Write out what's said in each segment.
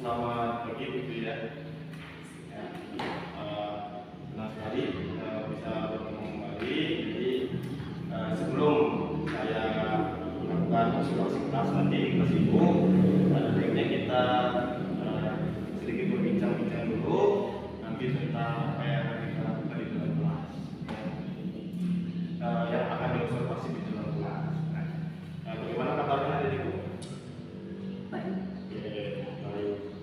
Selamat pagi gitu ya. Senang sekali bisa bertemu kembali. Jadi sebelum saya melakukan konsultasi kelas nanti kelas ibu, pada baiknya kita sedikit berbincang-bincang dulu nanti tentang apa yang akan kita lakukan di dalam kelas, yang akan diobservasi di dalam kelas. Bagaimana kabarnya adik-adikku? Baik. Baik.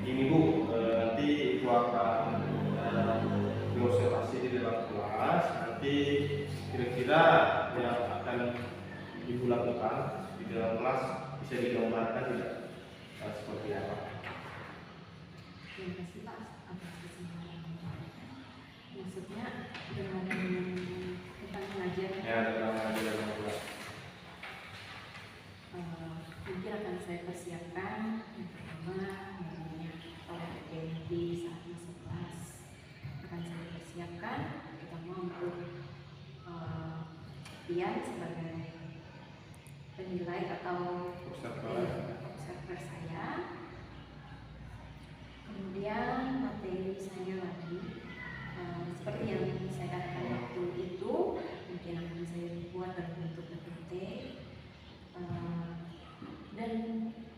Ini Bu, nanti Ibu akan diobservasi di dalam kelas. Nanti kira-kira yang akan Ibu lakukan di dalam kelas bisa digambarkan tidak seperti apa? Terima kasih Pak atas kesempatannya. Maksudnya dengan tentang pengajian Ya, dalam dalam kelas. mungkin akan saya persiapkan yang pertama di saat masuk kelas akan saya persiapkan terutama untuk Pian sebagai penilai atau observer saya. Kemudian materi saya lagi seperti yang saya katakan waktu itu mungkin akan saya buat dalam bentuk PPT dan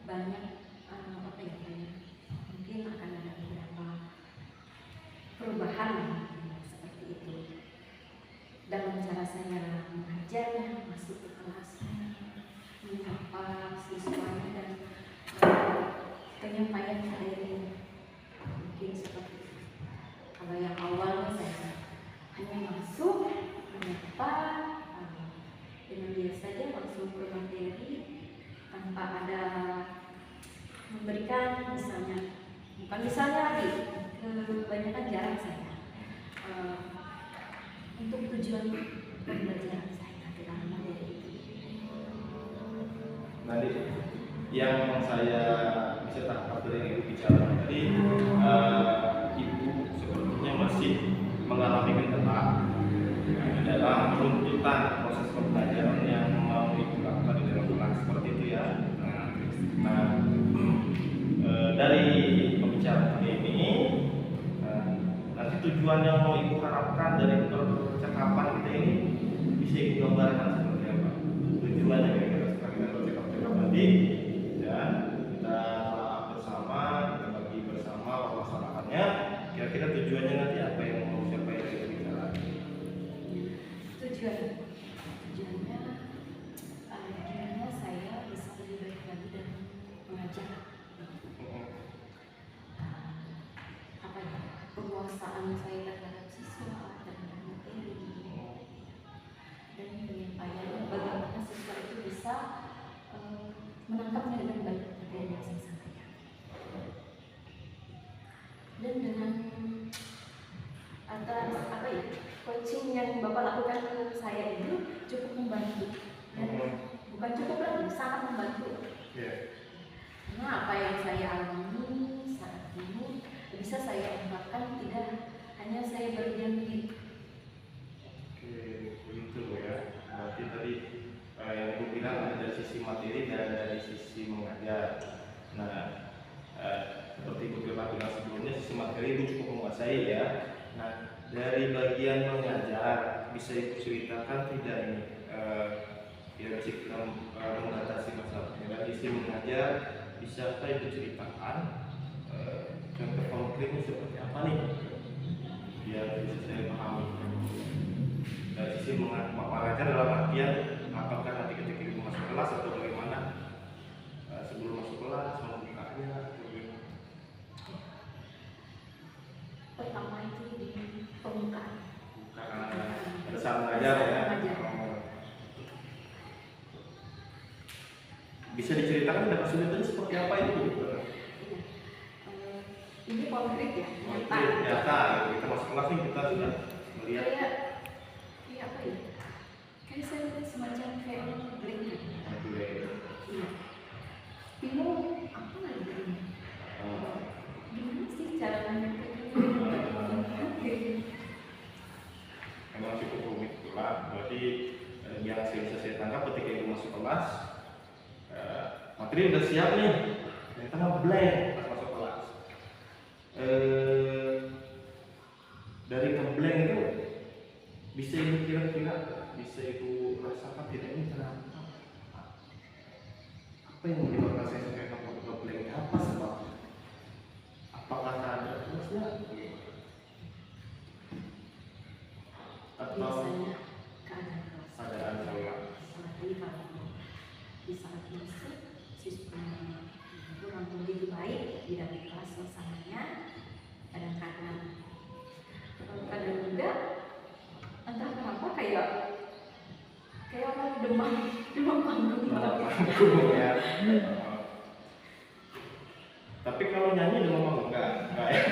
banyak mungkin akan ada beberapa perubahan seperti itu dalam cara saya mengajar, masuk ke kelasnya, menyapa siswanya dan penyampaian materinya mungkin seperti itu. Kalau yang awalnya saya hanya masuk menyapa dengan biasa saja langsung ke materi tanpa ada memberikan bukan misalnya lagi kebanyakan jarang saya untuk tujuan pembelajaran saya dalam materi itu. Nanti yang saya bisa tangkap dari yang Ibu bicara tadi, Ibu sepertinya masih mengalami kendala dalam penuntutan proses pembelajaran yang mau Ibu lakukan di dalam kelas seperti itu ya. Nah, dari pembicaraan ini, nanti tujuan yang mau Ibu harapkan dari percakapan kita ini bisa Ibu gambarkan seperti apa? Tujuannya kira-kira seperti kita bercakap-cakap nanti, ya kita telah bersama, kita bagi bersama permasalahannya. Kira-kira tujuannya nanti apa yang mau siapa yang kita bicara? Tujuannya gimana saya bisa lebih baik lagi dan mengajar penguasaan saya terhadap siswa terhadap materi dan penyampaian bagaimana siswa itu bisa menangkapnya dengan baik materi yang saya sampaikan dan dengan atas coaching yang Bapak lakukan ke saya itu cukup membantu dan bukan cukup lagi, sangat membantu. Karena apa yang saya alami saat ini bisa saya ungkapkan, tidak hanya saya berdiam diri. Oke, begitu ya. Berarti tadi yang Ibu bilang ada dari sisi materi dan dari sisi mengajar. Nah, seperti Ibu bilang sebelumnya, sisi materi Ibu cukup menguasai ya. Nah, dari bagian mengajar bisa Ibu ceritakan tidak ini ya kita mengatasi masalahnya. Dari sisi mengajar bisakah Ibu ceritakan contoh konkretnya seperti apa nih biar bisa saya pahami. Dari sisi mengajar dalam artian apakah nanti ketika Ibu masuk kelas atau bagaimana sebelum masuk kelas membukanya. Pertama itu di pembukaan. Pada saat mengajar ya. Bisa diceritakan tidak kesulitannya seperti apa itu? Ini konkret ya, nyata. Kita masuk kelas nih kita sudah melihat. Kayak apa ya? Kayak saya semacam kayak blank. Iya. Bingung apa lagi ini? Gimana sih cara Memang cukup rumit pula. Berarti yang bisa saya tangkap ketika Ibu masuk kelas, materi udah siap nih, karena blank pas masuk kelas. Dari ngeblank itu bisa ibu kira-kira, bisa ibu rasakan tidak ini kenapa? Apa yang menyebabkan saya sampai ngeblank? Apa sebabnya? Apakah ada terusnya? Atau Biasanya keadaan kelas? seperti kalau di saat masuk sistem kurang begitu baik, tidak di kelas suasananya, kadang-kadang juga entah kenapa kayak orang demam panggung Ya. Tapi kalau nyanyi dengan ngomong enggak baik,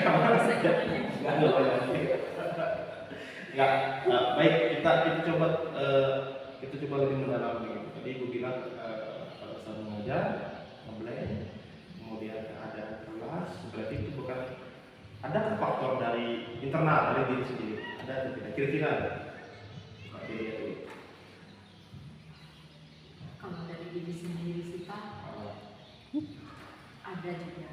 kita coba lebih mendalam gitu. Tadi ibu bilang pada saat mengajar ngeblank, kemudian keadaan kelas, berarti itu bukan ada faktor dari internal dari diri sendiri, ada atau tidak? Kira-kira ada? Oke, itu. kalau dari diri sendiri sih Pak, ada juga.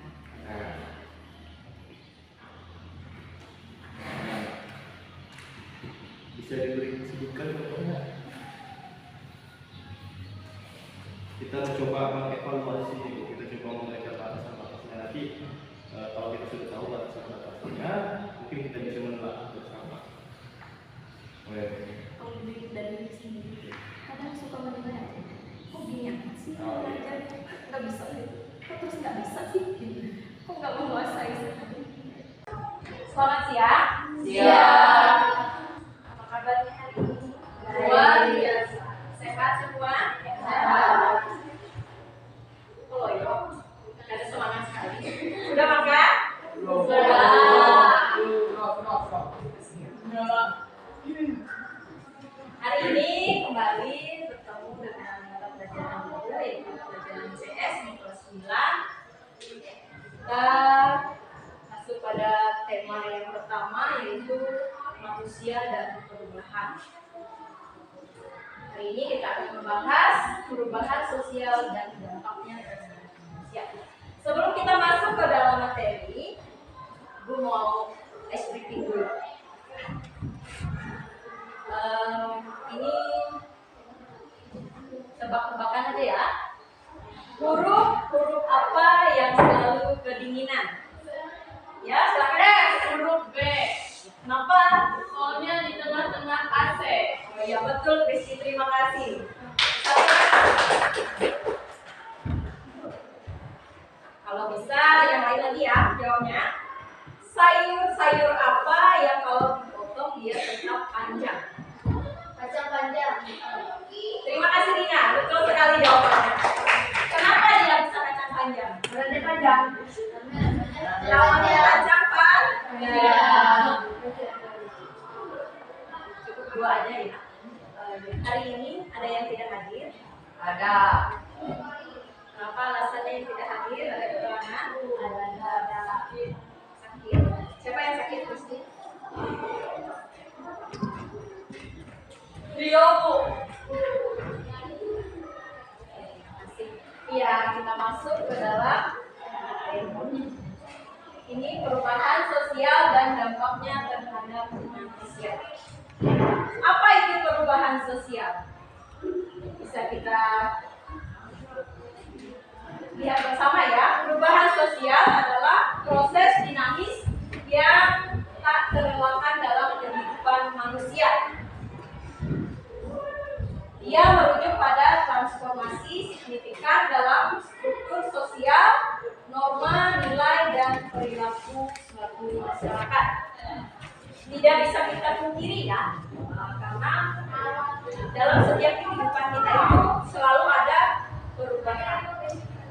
Bisa diberi sebutkan contohnya. Kita mencoba mengevaluasi dulu, kita coba memberikan batasan-batasnya. Nanti kalau kita sudah tahu batasan-batasnya, mungkin kita bisa menelaah bersama. Kalau dari diri sendiri, kadang suka mendengar, kok gini amat sih belajar, nggak bisa gitu, kok terus nggak bisa sih, gitu. Kok nggak menguasai sekali. Selamat siang. Siang. Apa kabarnya hari ini? Luar biasa. Sehat semua? Sehat. Oh ya, ada semangat sekali. Sudah makan? Hari ini kembali bertemu dengan mata pelajaran baru, yaitu pelajaran CS di kelas 9. Kita masuk pada tema yang pertama, yaitu manusia dan perubahan. Hari ini kita akan membahas perubahan sosial dan dampaknya terhadap manusia. Sebelum kita masuk ke dalam materi, gue mau ice breaking dulu. Ini tebak-tebakan aja ya. Huruf apa yang selalu kedinginan? Ya, silakan. Huruf B. Kenapa? Soalnya di tengah-tengah AC. Oh ya betul, Kristi, terima kasih. Kalau bisa yang lain lagi ya jawabnya. Sayur apa yang kalau dipotong dia tetap panjang? Kacang panjang. Terima kasih Dina, betul sekali jawabannya. Kenapa dia bisa kacang panjang? Berarti panjang. Lawannya kacang kan? Ya. Cukup dua aja ya. Hari ini ada yang tidak hadir. Ada. Kenapa alasannya yang tidak hadir? Ada keterangan? Ada. Sakit. Siapa yang sakit Kristi? Rio, Bu. Iya, kita masuk ke dalam ini perubahan sosial dan dampaknya terhadap manusia. Apa itu perubahan sosial? Bisa kita lihat bersama ya. Perubahan sosial adalah proses dinamis yang tak terelakkan dalam kehidupan manusia. Ia merujuk pada transformasi signifikan dalam struktur sosial, norma, nilai, dan perilaku suatu masyarakat. Tidak bisa kita pungkiri ya, karena dalam setiap kehidupan kita itu selalu ada perubahan,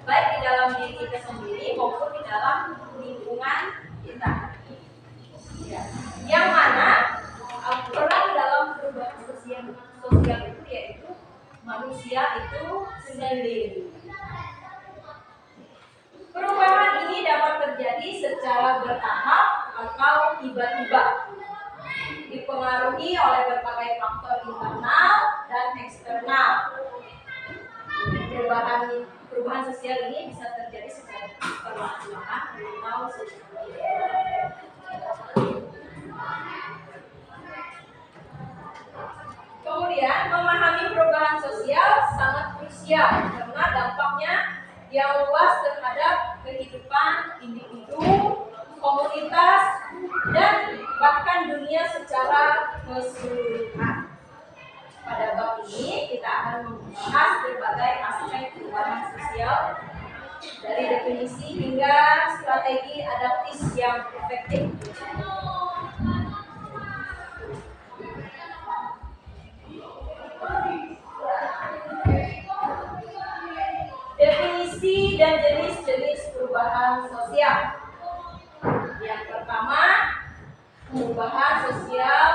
baik di dalam diri kita sendiri maupun di dalam lingkungan kita. Ya. Yang mana peran dalam perubahan sosial itu yaitu manusia itu sendiri. Perubahan ini dapat terjadi secara bertahap atau tiba-tiba, dipengaruhi oleh berbagai faktor internal dan eksternal. Perubahan sosial ini bisa terjadi secara Kemudian memahami perubahan sosial sangat krusial karena dampaknya yang luas terhadap kehidupan individu, komunitas, dan bahkan dunia secara keseluruhan. Pada bab ini kita akan membahas berbagai aspek perubahan sosial dari definisi hingga strategi adaptif yang efektif. Definisi dan jenis-jenis perubahan sosial. Yang pertama, perubahan sosial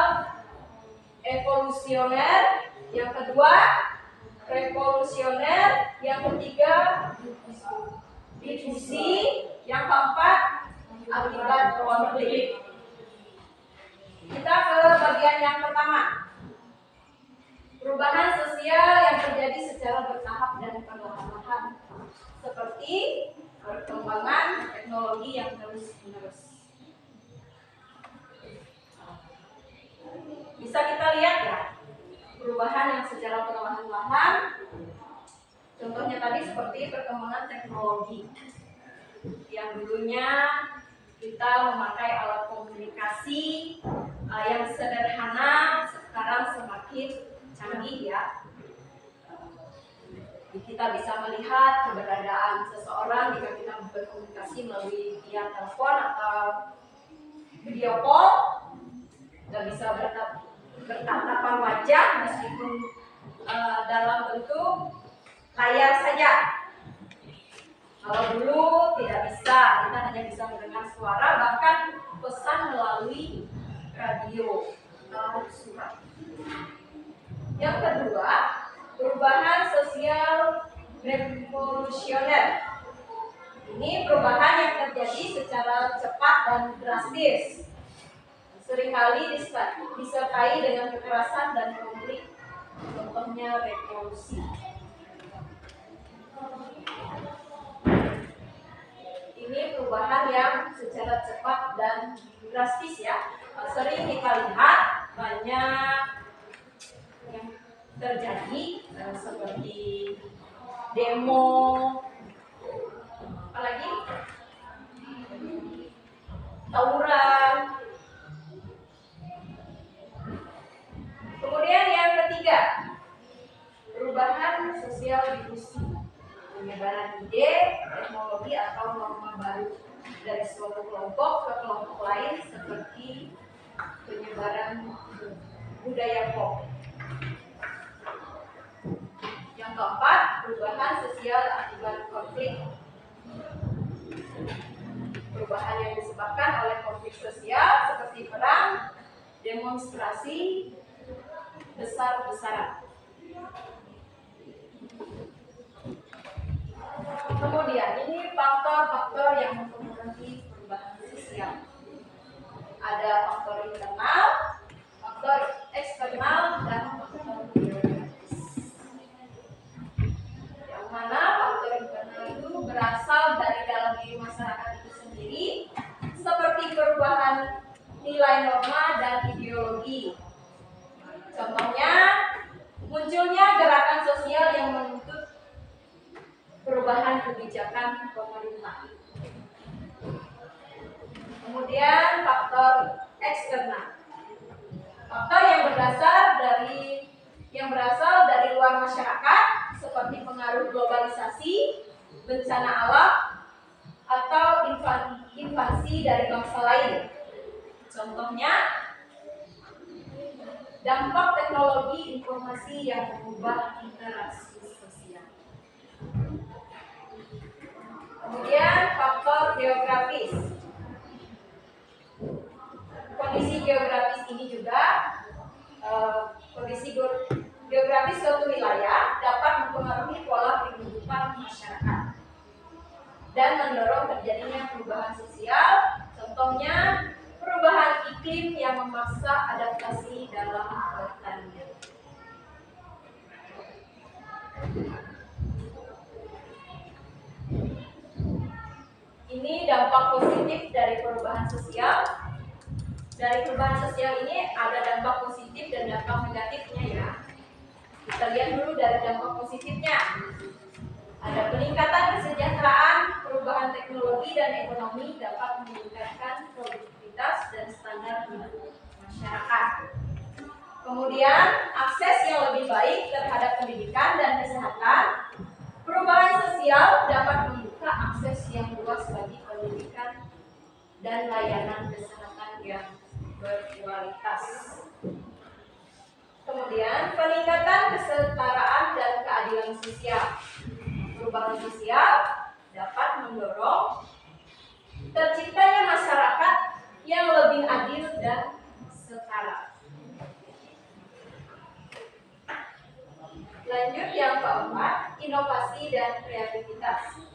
evolusioner. Yang kedua, revolusioner. Yang ketiga, difusi. Yang keempat, akibat konflik. Kita ke bagian yang pertama. Perubahan sosial yang terjadi secara bertahap dan perlahan-lahan, seperti perkembangan teknologi yang terus-menerus. Bisa kita lihat ya, perubahan yang secara perlahan-lahan. Contohnya tadi seperti perkembangan teknologi. Yang dulunya kita memakai alat komunikasi yang sederhana, sekarang semakin canggih ya. Kita bisa melihat keberadaan seseorang jika kita berkomunikasi melalui via telepon atau video call. Kita bisa bertatapan wajah meskipun dalam bentuk layar saja. Kalau dulu tidak bisa, kita hanya bisa mendengar suara, bahkan pesan melalui radio atau surat. Yang kedua, perubahan sosial revolusioner. Ini perubahan yang terjadi secara cepat dan drastis, seringkali disertai dengan kekerasan dan konflik. Contohnya revolusi. Ini perubahan yang secara cepat dan drastis ya. Sering kita lihat banyak yang terjadi seperti demo, apalagi tawuran. Kemudian yang ketiga, perubahan sosial difusi, penyebaran ide, teknologi atau norma baru dari suatu kelompok ke kelompok lain seperti penyebaran budaya pop. Yang keempat, perubahan sosial akibat konflik. Perubahan yang disebabkan oleh konflik sosial seperti perang, demonstrasi besar-besaran. Kemudian ini faktor-faktor yang mempengaruhi perubahan sosial. Ada faktor internal, faktor eksternal, dan faktor biologis. Yang mana faktor internal itu berasal dari dalam diri masyarakat itu sendiri, seperti perubahan nilai norma dan ideologi. Contohnya, munculnya gerakan sosial yang menuntut perubahan kebijakan pemerintah. Kemudian faktor eksternal. Faktor yang berasal dari luar masyarakat seperti pengaruh globalisasi, bencana alam, atau invasi dari bangsa lain. Contohnya, dampak teknologi informasi yang mengubah interaksi sosial. Kemudian faktor geografis. Kondisi geografis ini juga kondisi geografis suatu wilayah dapat mempengaruhi pola kehidupan masyarakat dan mendorong terjadinya perubahan sosial. Contohnya perubahan iklim yang memaksa adaptasi dalam pertanian. Ini dampak positif dari perubahan sosial. Dari perubahan sosial ini ada dampak positif dan dampak negatifnya ya. kita lihat dulu dari dampak positifnya. Ada peningkatan kesejahteraan, perubahan teknologi dan ekonomi dapat meningkatkan produktivitas dan standar hidup masyarakat. Kemudian, akses yang lebih baik terhadap pendidikan dan kesehatan. Perubahan sosial dapat membuka akses yang luas bagi pendidikan dan layanan kesehatan yang berkualitas. Kemudian, peningkatan kesetaraan dan keadilan sosial. Perubahan sosial dapat mendorong terciptanya masyarakat yang lebih adil dan setara. Lanjut yang keempat, inovasi dan kreativitas.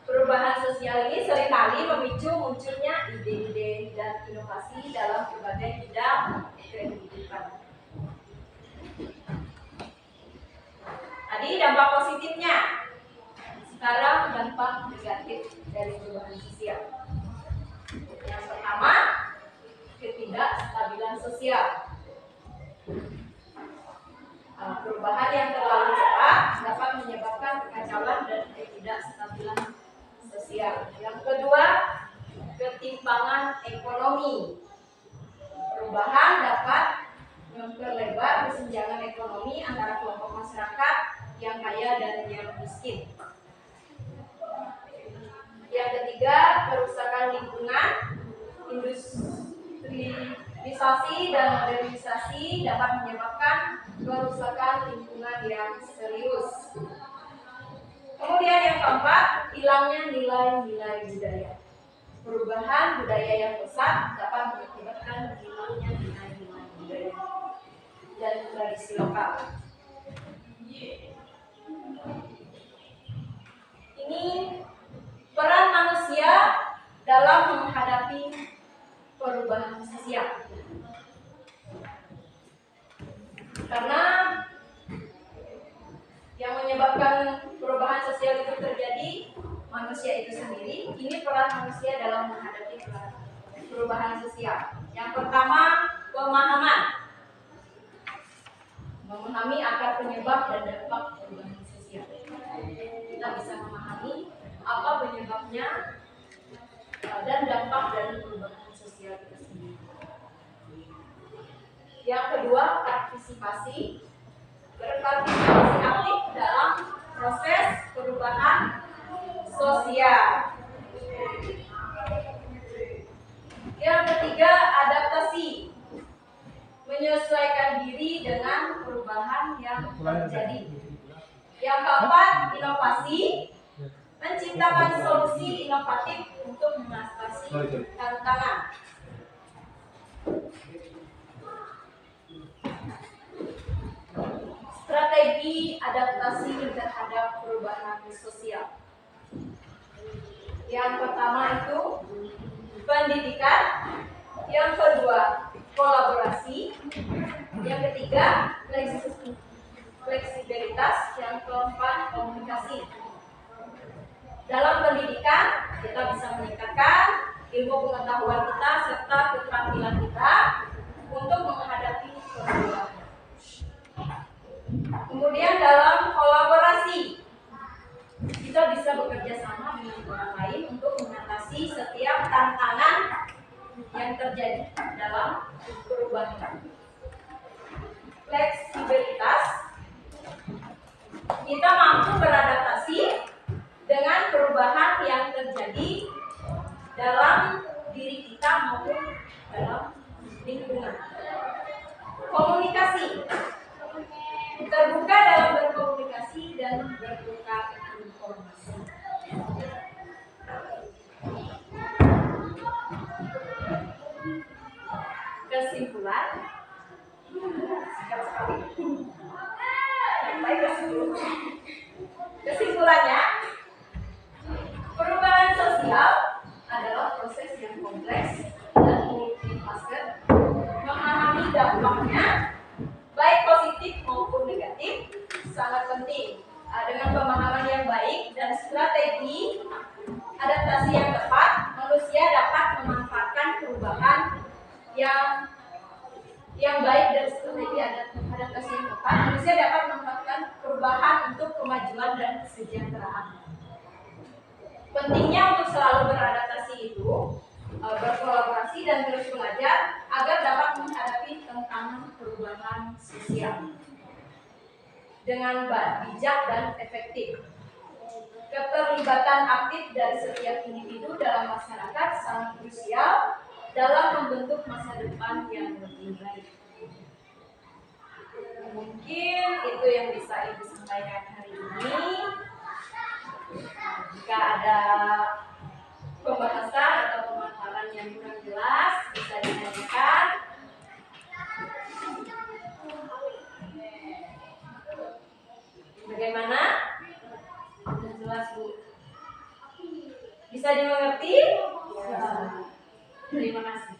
Perubahan sosial ini seringkali memicu munculnya ide-ide dan inovasi dalam berbagai bidang kehidupan. Tadi dampak positifnya. Sekarang dampak negatif dari perubahan sosial. Yang pertama, ketidakstabilan sosial. Perubahan yang terlalu cepat dapat menyebabkan kekacauan dan ketidakstabilan sosial. Yang kedua, ketimpangan ekonomi. Perubahan dapat memperlebar kesenjangan ekonomi antara kelompok masyarakat yang kaya dan yang miskin. Yang ketiga, kerusakan lingkungan. Industrialisasi dan modernisasi dapat menyebabkan kerusakan lingkungan yang serius. Kemudian yang keempat, hilangnya nilai-nilai budaya. Perubahan budaya yang pesat dapat mengakibatkan hilangnya nilai-nilai budaya dan tradisi lokal. Ini peran manusia dalam menghadapi perubahan sosial. Karena yang menyebabkan perubahan sosial itu terjadi manusia itu sendiri. Ini peran manusia dalam menghadapi perubahan sosial. Yang pertama, pemahaman. Memahami akar penyebab dan dampak perubahan sosial. Kita bisa memahami apa penyebabnya dan dampak dari perubahan sosial itu sendiri. Yang kedua, partisipasi. Berpartisipasi aktif dalam proses perubahan sosial. Yang ketiga, adaptasi. Menyesuaikan diri dengan perubahan yang terjadi. Yang keempat, inovasi. Menciptakan solusi inovatif untuk mengatasi tantangan. Strategi adaptasi terhadap perubahan sosial. Yang pertama itu pendidikan, yang kedua kolaborasi, yang ketiga fleksibilitas, yang keempat komunikasi. Dalam pendidikan kita bisa meningkatkan ilmu pengetahuan kita serta keterampilan kita untuk menghadapi perubahan. Kemudian dalam kolaborasi kita bisa bekerja sama dengan orang lain untuk mengatasi setiap tantangan yang terjadi dalam perubahan. Fleksibilitas, kita mampu beradaptasi dengan perubahan yang terjadi dalam diri kita maupun dalam lingkungan. Komunikasi, terbuka dalam berkomunikasi dan bertukar informasi. Kesimpulan, singkat sekali. Sampai kesimpulannya, perubahan sosial adalah proses yang kompleks dan multifaset. Memahami dampaknya, baik positif maupun negatif, sangat penting. Dengan pemahaman yang baik dan strategi adaptasi yang tepat, manusia dapat memanfaatkan perubahan yang baik dan strategi adaptasi yang tepat. Manusia dapat memanfaatkan untuk kemajuan dan kesejahteraan. Pentingnya untuk selalu beradaptasi itu, berkolaborasi dan terus belajar agar dapat menghadapi tantangan perubahan sosial dengan bijak dan efektif. Keterlibatan aktif dari setiap individu dalam masyarakat sangat krusial dalam membentuk masa depan yang lebih baik. Mungkin itu yang bisa Ibu sampaikan hari ini. Jika ada pembahasan atau pemaparan yang kurang jelas, bisa ditanyakan. Bagaimana? Sudah jelas, Bu? Bisa dimengerti? Ya. Terima kasih.